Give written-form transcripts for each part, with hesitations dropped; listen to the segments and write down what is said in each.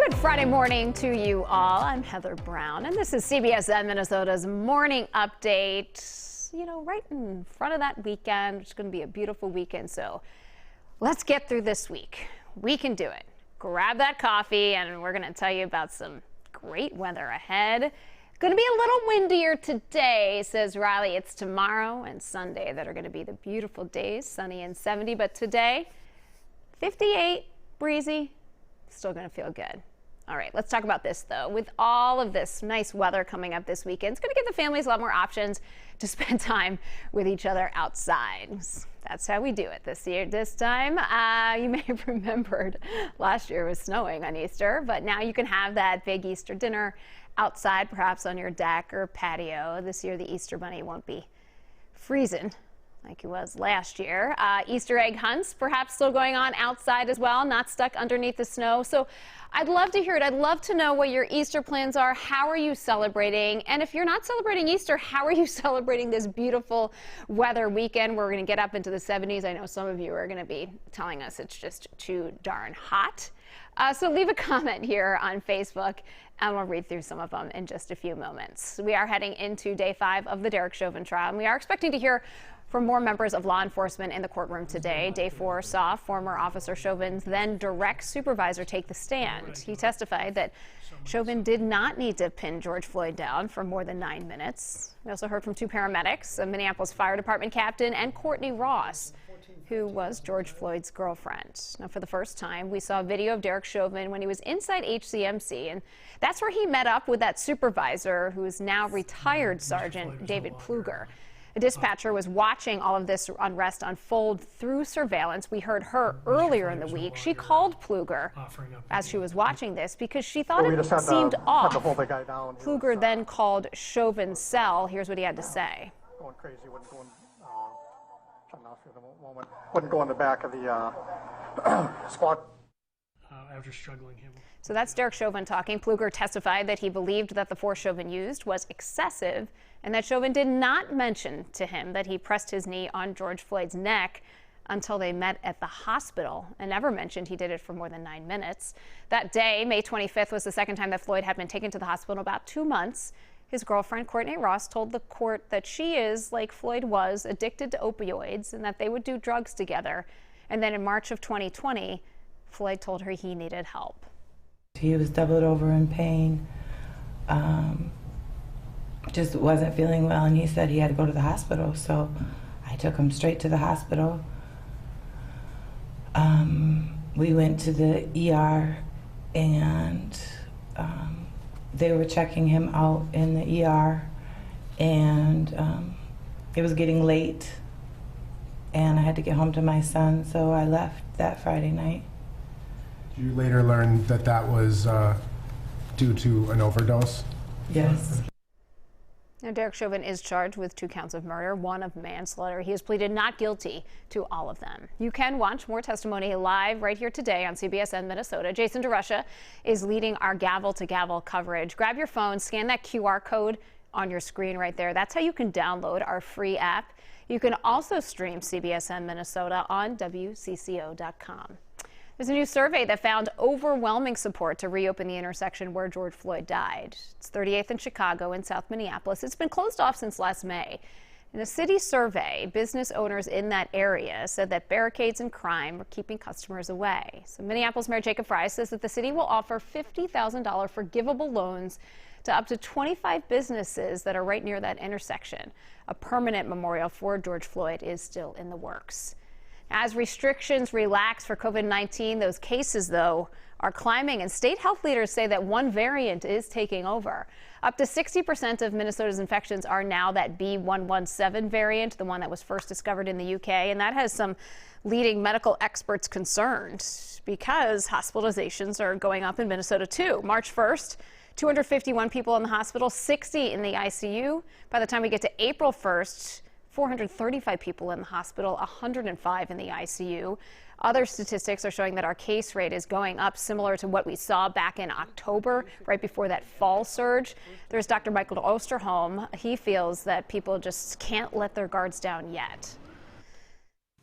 Good Friday morning to you all. I'm Heather Brown, and this is CBSN Minnesota's morning update. You know, right in front of that weekend. It's going to be a beautiful weekend, so let's get through this week. We can do it. Grab that coffee, and we're going to tell you about some great weather ahead. Going to be a little windier today, says Riley. It's tomorrow and Sunday that are going to be the beautiful days, sunny and 70, but today, 58, breezy, still going to feel good. All right, let's talk about this, though. With all of this nice weather coming up this weekend, it's going to give the families a lot more options to spend time with each other outside. That's how we do it this year. This time, you may have remembered last year it was snowing on Easter, but now you can have that big Easter dinner outside, perhaps on your deck or patio. This year, the Easter bunny won't be freezing like it was last year. Easter egg hunts perhaps still going on outside as well, not stuck underneath the snow. So I'd love to hear it. I'd love to know what your Easter plans are. How are you celebrating? And if you're not celebrating Easter, how are you celebrating this beautiful weather weekend? We're going to get up into the 70s. I know some of you are going to be telling us it's just too darn hot. So leave a comment here on Facebook, and we'll read through some of them in just a few moments. We are heading into day 5 of the Derek Chauvin trial, and we are expecting to hear from more members of law enforcement in the courtroom today. Day 4 saw former Officer Chauvin's then direct supervisor take the stand. He testified that Chauvin did not need to pin George Floyd down for more than 9 minutes. We also heard from 2 paramedics, a Minneapolis Fire Department captain, and Courtney Ross, who was George Floyd's girlfriend. Now, for the first time, we saw a video of Derek Chauvin when he was inside HCMC, and that's where he met up with that supervisor, who is now retired Sergeant David Pfluger. A dispatcher was watching all of this unrest unfold through surveillance. We heard her earlier in the week. She called Pfluger as she was watching this because she thought it seemed off. Pfluger then called Chauvin's cell. Here's what he had to say. Going crazy, wouldn't go in the back of the squad. After struggling him. So that's Derek Chauvin talking. Pfluger testified that he believed that the force Chauvin used was excessive and that Chauvin did not mention to him that he pressed his knee on George Floyd's neck until they met at the hospital, and never mentioned he did it for more than 9 minutes. That day, May 25th, was the second time that Floyd had been taken to the hospital in about 2 months. His girlfriend, Courtney Ross, told the court that she is, like Floyd was, addicted to opioids and that they would do drugs together. And then in March of 2020, Floyd told her he needed help. He was doubled over in pain, just wasn't feeling well, and he said he had to go to the hospital, so I took him straight to the hospital. We went to the ER, and they were checking him out in the ER, and it was getting late, and I had to get home to my son, so I left that Friday night. You later learned that that was due to an overdose? Yes. Now, Derek Chauvin is charged with 2 counts of murder, 1 of manslaughter. He has pleaded not guilty to all of them. You can watch more testimony live right here today on CBSN Minnesota. Jason DeRusha is leading our gavel-to-gavel coverage. Grab your phone, scan that QR code on your screen right there. That's how you can download our free app. You can also stream CBSN Minnesota on WCCO.com. There's a new survey that found overwhelming support to reopen the intersection where George Floyd died. It's 38th in Chicago and South Minneapolis. It's been closed off since last May. In a city survey, business owners in that area said that barricades and crime were keeping customers away. So Minneapolis Mayor Jacob Frey says that the city will offer $50,000 forgivable loans to up to 25 businesses that are right near that intersection. A permanent memorial for George Floyd is still in the works. As restrictions relax for COVID-19, those cases, though, are climbing, and state health leaders say that one variant is taking over. Up to 60% of Minnesota's infections are now that B.1.1.7 variant, the one that was first discovered in the UK, and that has some leading medical experts concerned because hospitalizations are going up in Minnesota, too. March 1st, 251 people in the hospital, 60 in the ICU. By the time we get to April 1st, 435 people in the hospital, 105 in the ICU. Other statistics are showing that our case rate is going up, similar to what we saw back in October, right before that fall surge. There's Dr. Michael Osterholm. He feels that people just can't let their guards down yet.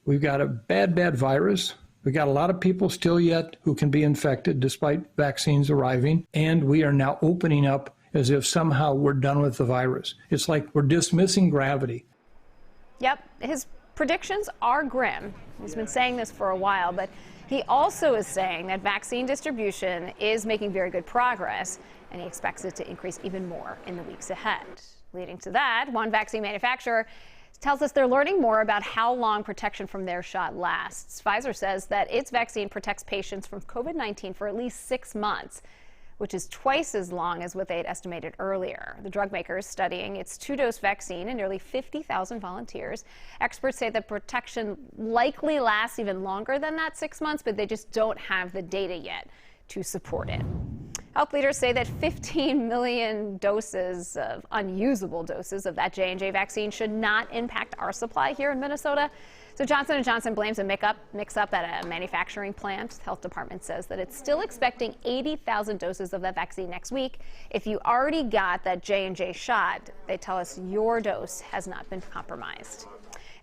We've got a bad virus. We got a lot of people still yet who can be infected despite vaccines arriving, and we are now opening up as if somehow we're done with the virus. It's like we're dismissing gravity. Yep, his predictions are grim. He's been saying this for a while, but he also is saying that vaccine distribution is making very good progress, and he expects it to increase even more in the weeks ahead. Leading to that, one vaccine manufacturer tells us they're learning more about how long protection from their shot lasts. Pfizer says that its vaccine protects patients from COVID-19 for at least 6 months, which is twice as long as what they had estimated earlier. The drug maker is studying its 2-dose vaccine in nearly 50,000 volunteers. Experts say the protection likely lasts even longer than that 6 months, but they just don't have the data yet to support it. Health leaders say that 15 million doses of unusable doses of that J&J vaccine should not impact our supply here in Minnesota. So Johnson & Johnson blames a mix-up at a manufacturing plant. The health department says that it's still expecting 80,000 doses of that vaccine next week. If you already got that J&J shot, they tell us your dose has not been compromised.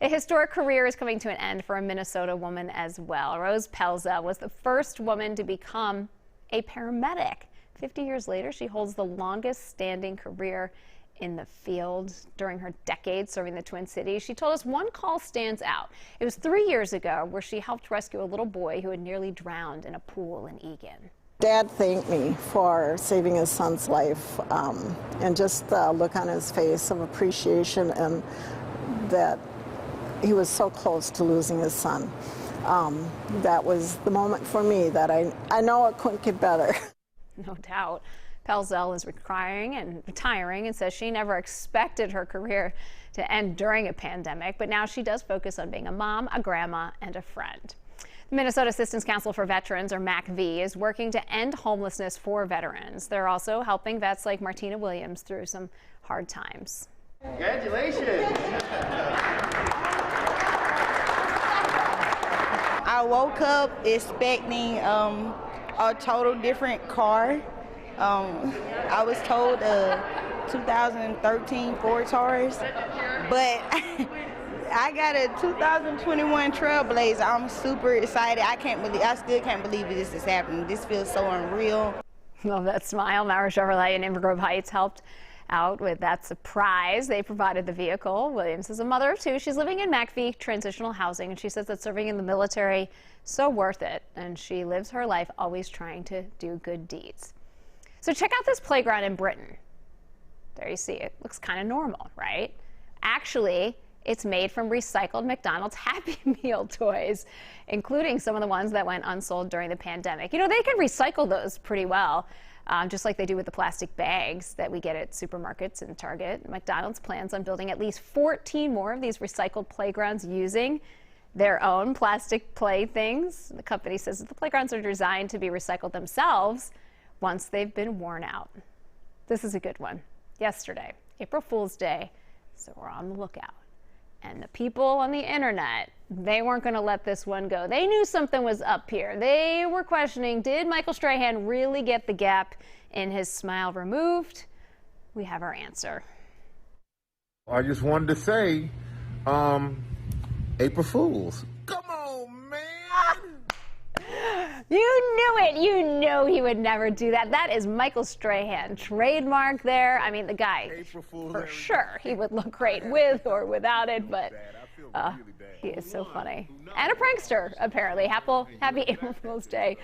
A historic career is coming to an end for a Minnesota woman as well. Rose Pelza was the first woman to become a paramedic. 50 years later, she holds the longest standing career in the field. During her decades serving the Twin Cities, she told us one call stands out. It was 3 years ago where she helped rescue a little boy who had nearly drowned in a pool in Egan. Dad thanked me for saving his son's life, and just the look on his face of appreciation, and that he was so close to losing his son. That was the moment for me that I know it couldn't get better. No doubt. Pelzel is retiring and says she never expected her career to end during a pandemic, but now she does focus on being a mom, a grandma, and a friend. The Minnesota Assistance Council for Veterans, or MACV, is working to end homelessness for veterans. They're also helping vets like Martina Williams through some hard times. Congratulations. I woke up expecting a total different car. I was told a 2013 Ford Taurus, but I got a 2021 Trailblazer. I'm super excited. I still can't believe this is happening. This feels so unreal. Love that smile. Maurer Chevrolet in Inver Grove Heights helped out with that surprise. They provided the vehicle. Williams is a mother of 2. She's living in MACV transitional housing, and she says that serving in the military, so worth it. And she lives her life always trying to do good deeds. So check out this playground in Britain. There you see it. Looks kind of normal, right? Actually, it's made from recycled McDonald's Happy Meal toys, including some of the ones that went unsold during the pandemic. You know, they can recycle those pretty well, just like they do with the plastic bags that we get at supermarkets and Target. McDonald's plans on building at least 14 more of these recycled playgrounds using their own plastic playthings. The company says that the playgrounds are designed to be recycled themselves once they've been worn out. This is a good one. Yesterday, April Fool's Day, so we're on the lookout. And the people on the internet, they weren't going to let this one go. They knew something was up here. They were questioning, did Michael Strahan really get the gap in his smile removed? We have our answer. I just wanted to say, April Fools. Come on, man. You knew it. You know he would never do that. That is Michael Strahan, trademark there. I mean, the guy, for sure, he would look great with or without it, but he is so funny. And a prankster, apparently. Happy April Fool's Day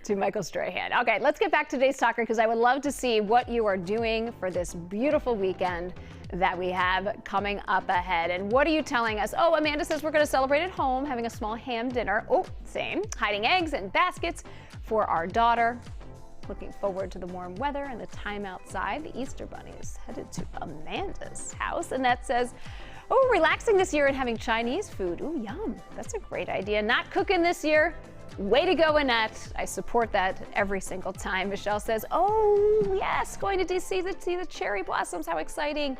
to Michael Strahan. Okay, let's get back to today's talker, because I would love to see what you are doing for this beautiful weekend that we have coming up ahead. And what are you telling us? Oh, Amanda says we're going to celebrate at home, having a small ham dinner. Oh, same. Hiding eggs in baskets for our daughter. Looking forward to the warm weather and the time outside. The Easter Bunny is headed to Amanda's house. Annette says, oh, relaxing this year and having Chinese food. Ooh, yum. That's a great idea. Not cooking this year. Way to go, Annette. I support that every single time. Michelle says, oh, yes, going to D.C. to see the cherry blossoms. How exciting.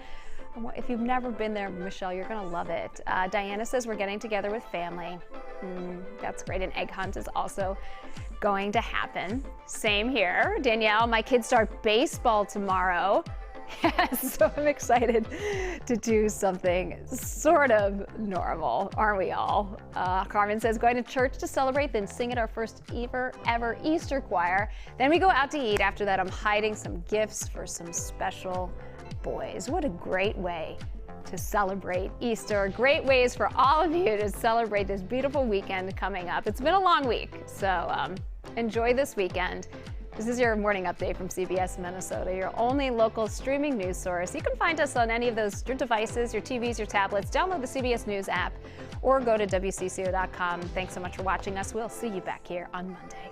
If you've never been there, Michelle, you're going to love it. Diana says we're getting together with family. That's great. An egg hunt is also going to happen. Same here. Danielle, my kids start baseball tomorrow. Yes, so I'm excited to do something sort of normal, aren't we all? Carmen says, going to church to celebrate, then sing at our first ever Easter choir. Then we go out to eat. After that, I'm hiding some gifts for some special boys. What a great way to celebrate Easter. Great ways for all of you to celebrate this beautiful weekend coming up. It's been a long week, so enjoy this weekend. This is your morning update from CBS Minnesota, your only local streaming news source. You can find us on any of your devices, your TVs, your tablets. Download the CBS News app or go to WCCO.com. Thanks so much for watching us. We'll see you back here on Monday.